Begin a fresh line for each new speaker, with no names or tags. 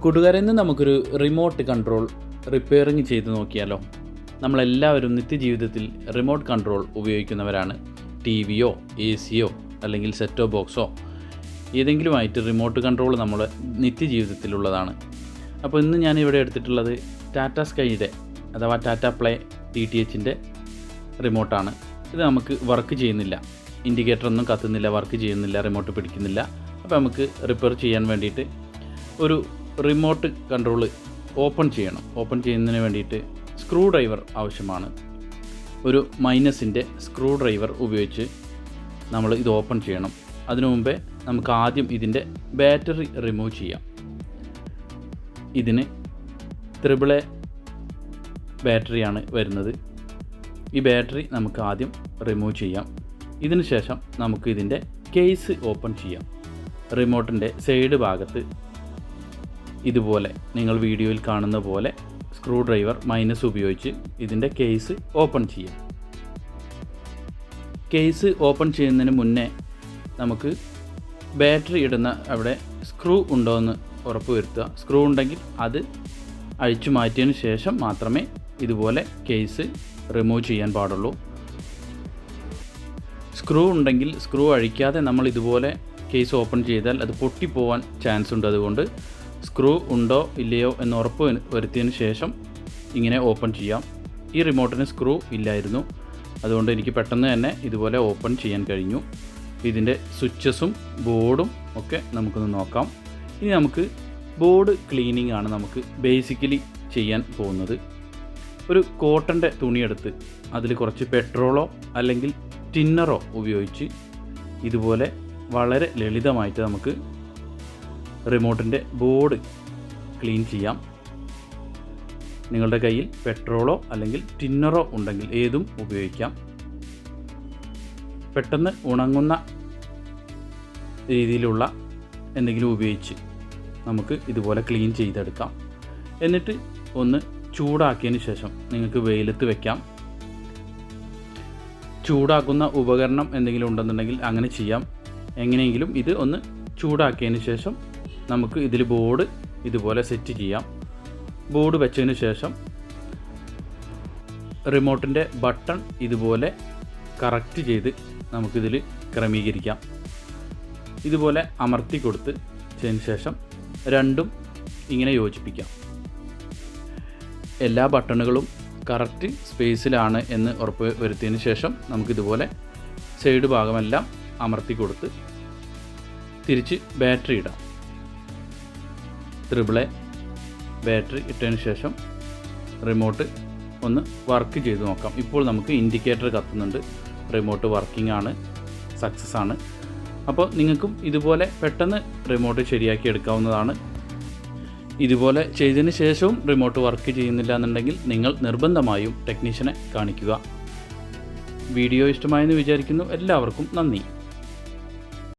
കൂട്ടുകാരിൽ നിന്ന് നമുക്കൊരു റിമോട്ട് കൺട്രോൾ റിപ്പയറിങ് ചെയ്ത് നോക്കിയാലോ. നമ്മളെല്ലാവരും നിത്യജീവിതത്തിൽ റിമോട്ട് കൺട്രോൾ ഉപയോഗിക്കുന്നവരാണ്. ടി വിയോ എ സിയോ അല്ലെങ്കിൽ സെറ്റോ ബോക്സോ ഏതെങ്കിലുമായിട്ട് റിമോട്ട് കൺട്രോൾ നമ്മൾ നിത്യജീവിതത്തിലുള്ളതാണ്. അപ്പോൾ ഇന്ന് ഞാനിവിടെ എടുത്തിട്ടുള്ളത് ടാറ്റ സ്കൈയുടെ അഥവാ ടാറ്റ പ്ലേ DTHൻ്റെ റിമോട്ടാണ്. ഇത് നമുക്ക് വർക്ക് ചെയ്യുന്നില്ല, ഇൻഡിക്കേറ്ററൊന്നും കത്തുന്നില്ല, വർക്ക് ചെയ്യുന്നില്ല, റിമോട്ട് പിടിക്കുന്നില്ല. അപ്പോൾ നമുക്ക് റിപ്പയർ ചെയ്യാൻ വേണ്ടിയിട്ട് ഒരു റിമോട്ട് കൺട്രോൾ ഓപ്പൺ ചെയ്യണം. ഓപ്പൺ ചെയ്യുന്നതിന് വേണ്ടിയിട്ട് സ്ക്രൂ ഡ്രൈവർ ആവശ്യമാണ്. ഒരു മൈനസിൻ്റെ സ്ക്രൂ ഡ്രൈവർ ഉപയോഗിച്ച് നമ്മൾ ഇത് ഓപ്പൺ ചെയ്യണം. അതിനു മുമ്പേ നമുക്ക് ആദ്യം ഇതിൻ്റെ ബാറ്ററി റിമൂവ് ചെയ്യാം. ഇതിന് AAA ബാറ്ററിയാണ് വരുന്നത്. ഈ ബാറ്ററി നമുക്ക് ആദ്യം റിമൂവ് ചെയ്യാം. ഇതിന് ശേഷം നമുക്ക് ഇതിൻ്റെ കേസ് ഓപ്പൺ ചെയ്യാം. റിമോട്ടിൻ്റെ സൈഡ് ഭാഗത്ത് ഇതുപോലെ നിങ്ങൾ വീഡിയോയിൽ കാണുന്ന പോലെ സ്ക്രൂ ഡ്രൈവർ മൈനസ് ഉപയോഗിച്ച് ഇതിൻ്റെ കേസ് ഓപ്പൺ ചെയ്യാം. കേസ് ഓപ്പൺ ചെയ്യുന്നതിന് മുന്നേ നമുക്ക് ബാറ്ററി ഇടുന്ന അവിടെ സ്ക്രൂ ഉണ്ടോ എന്ന് ഉറപ്പ് വരുത്തുക. സ്ക്രൂ ഉണ്ടെങ്കിൽ അത് അഴിച്ചു മാറ്റിയതിന് ശേഷം മാത്രമേ ഇതുപോലെ കേസ് റിമൂവ് ചെയ്യാൻ പാടുള്ളൂ. സ്ക്രൂ ഉണ്ടെങ്കിൽ സ്ക്രൂ അഴിക്കാതെ നമ്മൾ ഇതുപോലെ കേസ് ഓപ്പൺ ചെയ്താൽ അത് പൊട്ടിപ്പോവാൻ ചാൻസ് ഉണ്ട്. അതുകൊണ്ട് സ്ക്രൂ ഉണ്ടോ ഇല്ലയോ എന്ന് ഉറപ്പ് വരുത്തിയതിന് ശേഷം ഇങ്ങനെ ഓപ്പൺ ചെയ്യാം. ഈ റിമോട്ടിന് സ്ക്രൂ ഇല്ലായിരുന്നു, അതുകൊണ്ട് എനിക്ക് പെട്ടെന്ന് തന്നെ ഇതുപോലെ ഓപ്പൺ ചെയ്യാൻ കഴിഞ്ഞു. ഇതിൻ്റെ സ്വിച്ചസും ബോർഡും ഒക്കെ നമുക്കൊന്ന് നോക്കാം. ഇനി നമുക്ക് ബോർഡ് ക്ലീനിങ് ആണ് നമുക്ക് ബേസിക്കലി ചെയ്യാൻ പോകുന്നത്. ഒരു കോട്ടൻ്റെ തുണിയെടുത്ത് അതിൽ കുറച്ച് പെട്രോളോ അല്ലെങ്കിൽ ടിന്നറോ ഉപയോഗിച്ച് ഇതുപോലെ വളരെ ലളിതമായിട്ട് നമുക്ക് റിമോട്ടിൻ്റെ ബോർഡ് ക്ലീൻ ചെയ്യാം. നിങ്ങളുടെ കയ്യിൽ പെട്രോളോ അല്ലെങ്കിൽ ടിന്നറോ ഉണ്ടെങ്കിൽ ഏതും ഉപയോഗിക്കാം. പെട്ടെന്ന് ഉണങ്ങുന്ന രീതിയിലുള്ള എന്തെങ്കിലും ഉപയോഗിച്ച് നമുക്ക് ഇതുപോലെ ക്ലീൻ ചെയ്തെടുക്കാം. എന്നിട്ട് ഒന്ന് ചൂടാക്കിയതിന് ശേഷം നിങ്ങൾക്ക് വെയിലത്ത് വയ്ക്കാം. ചൂടാക്കുന്ന ഉപകരണം എന്തെങ്കിലും ഉണ്ടെന്നുണ്ടെങ്കിൽ അങ്ങനെ ചെയ്യാം. എങ്ങനെയെങ്കിലും ഇത് ഒന്ന് ചൂടാക്കിയതിന് ശേഷം നമുക്ക് ഇതിൽ ബോർഡ് ഇതുപോലെ സെറ്റ് ചെയ്യാം. ബോർഡ് വെച്ചതിന് ശേഷം റിമോട്ടിൻ്റെ ബട്ടൺ ഇതുപോലെ കറക്റ്റ് ചെയ്ത് നമുക്കിതിൽ ക്രമീകരിക്കാം. ഇതുപോലെ അമർത്തി കൊടുത്തതിന് ശേഷം രണ്ടും ഇങ്ങനെ യോജിപ്പിക്കാം. എല്ലാ ബട്ടണുകളും കറക്റ്റ് സ്പേസിലാണ് എന്ന് ഉറപ്പ് വരുത്തിയതിന് ശേഷം നമുക്കിതുപോലെ സൈഡ് ഭാഗമെല്ലാം അമർത്തി കൊടുത്ത് തിരിച്ച് ബാറ്ററി ഇടാം. AAA ബാറ്ററി ഇട്ടതിന് ശേഷം റിമോട്ട് ഒന്ന് വർക്ക് ചെയ്ത് നോക്കാം. ഇപ്പോൾ നമുക്ക് ഇൻഡിക്കേറ്റർ കത്തുന്നുണ്ട്, റിമോട്ട് വർക്കിംഗ് ആണ്, സക്സസ് ആണ്. അപ്പോൾ നിങ്ങൾക്കും ഇതുപോലെ പെട്ടെന്ന് റിമോട്ട് ശരിയാക്കി എടുക്കാവുന്നതാണ്. ഇതുപോലെ ചെയ്തതിന് ശേഷവും റിമോട്ട് വർക്ക് ചെയ്യുന്നില്ല എന്നുണ്ടെങ്കിൽ നിങ്ങൾ നിർബന്ധമായും ടെക്നീഷ്യനെ കാണിക്കുക. വീഡിയോ ഇഷ്ടമായെന്ന് വിചാരിക്കുന്നു. എല്ലാവർക്കും നന്ദി.